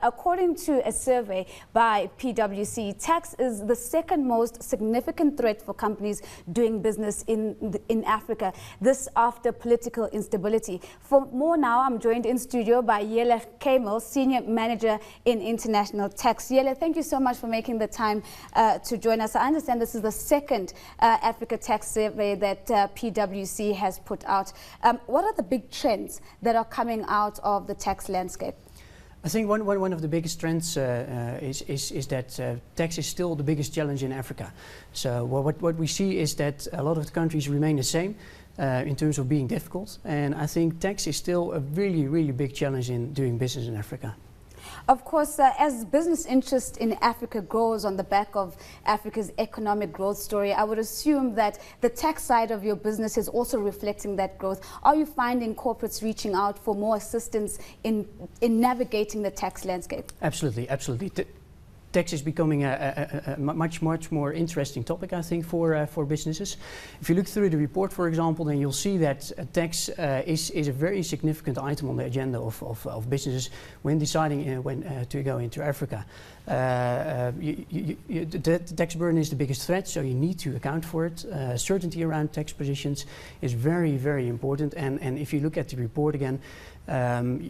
according to a survey by PwC, tax is the second most significant threat for companies doing business in Africa. This after political instability. For more now, I'm joined in studio by Yele Kamel, Senior Manager in International Tax. Yele, thank you so much for making the time to join us. I understand this is the second Africa tax survey that PwC has put out. What are the big trends that are coming out of the tax landscape? I think one of the biggest trends is that tax is still the biggest challenge in Africa. So what we see is that a lot of the countries remain the same in terms of being difficult, and I think tax is still a really big challenge in doing business in Africa. Of course, as business interest in Africa grows on the back of Africa's economic growth story, I would assume that the tax side of your business is also reflecting that growth. Are you finding corporates reaching out for more assistance in navigating the tax landscape? Absolutely. Tax is becoming a much more interesting topic, I think, for businesses. If you look through the report, for example, then you'll see that tax is a very significant item on the agenda of businesses when deciding when to go into Africa. The tax burden is the biggest threat, so you need to account for it. Certainty around tax positions is very important, and if you look at the report again,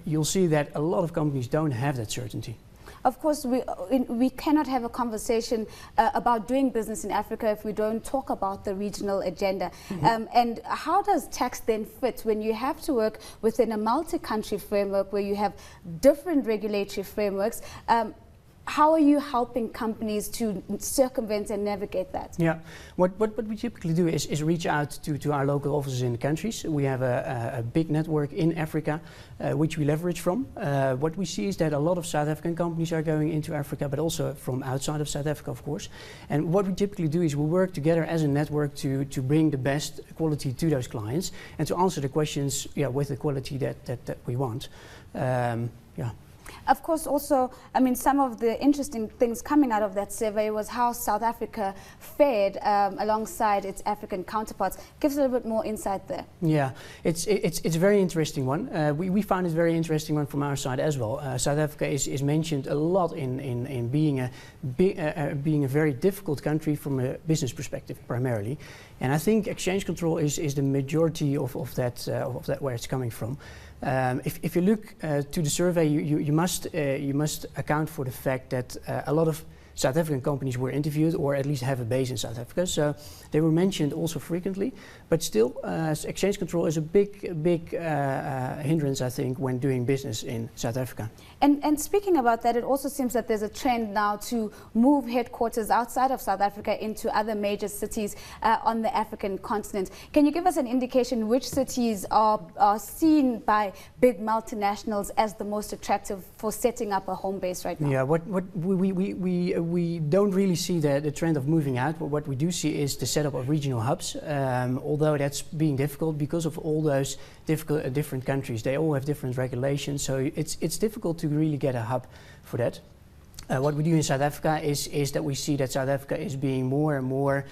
you'll see that a lot of companies don't have that certainty. Of course, we cannot have a conversation about doing business in Africa if we don't talk about the regional agenda. And how does tax then fit when you have to work within a multi-country framework where you have different regulatory frameworks? How are you helping companies to circumvent and navigate that? Yeah, what we typically do is reach out to our local offices in the countries. We have a big network in Africa, which we leverage from. What we see is that a lot of South African companies are going into Africa, but also from outside of South Africa, of course. And what we typically do is we work together as a network to bring the best quality to those clients and to answer the questions, with the quality that we want. Of course, also, I mean, some of the interesting things coming out of that survey was how South Africa fared alongside its African counterparts. Give us a little bit more insight there. Yeah, it's a very interesting one. We found it a very interesting one from our side as well. South Africa is mentioned a lot in being a very difficult country from a business perspective primarily, and I think exchange control is the majority of that where it's coming from. If you look to the survey, you must account for the fact that a lot of South African companies were interviewed, or at least have a base in South Africa, so they were mentioned also frequently. But still, exchange control is a big hindrance, I think, when doing business in South Africa. And speaking about that, it also seems that there's a trend now to move headquarters outside of South Africa into other major cities on the African continent. Can you give us an indication which cities are seen by big multinationals as the most attractive for setting up a home base right now? Yeah, we don't really see the trend of moving out. But what we do see is the setup of regional hubs, although that's being difficult because of all those different countries. They all have different regulations, so it's difficult to really get a hub for that. What we do in South Africa is that we see that South Africa is being more and more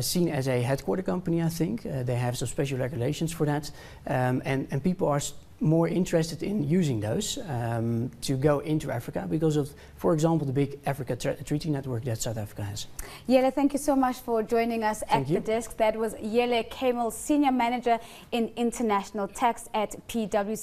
seen as a headquarter company, I think. They have some special regulations for that, and people are more interested in using those to go into Africa because of, for example, the big Africa Treaty Network that South Africa has. Yele, thank you so much for joining us at the desk. That was Yele Kamel, Senior Manager in International Tax at PwC.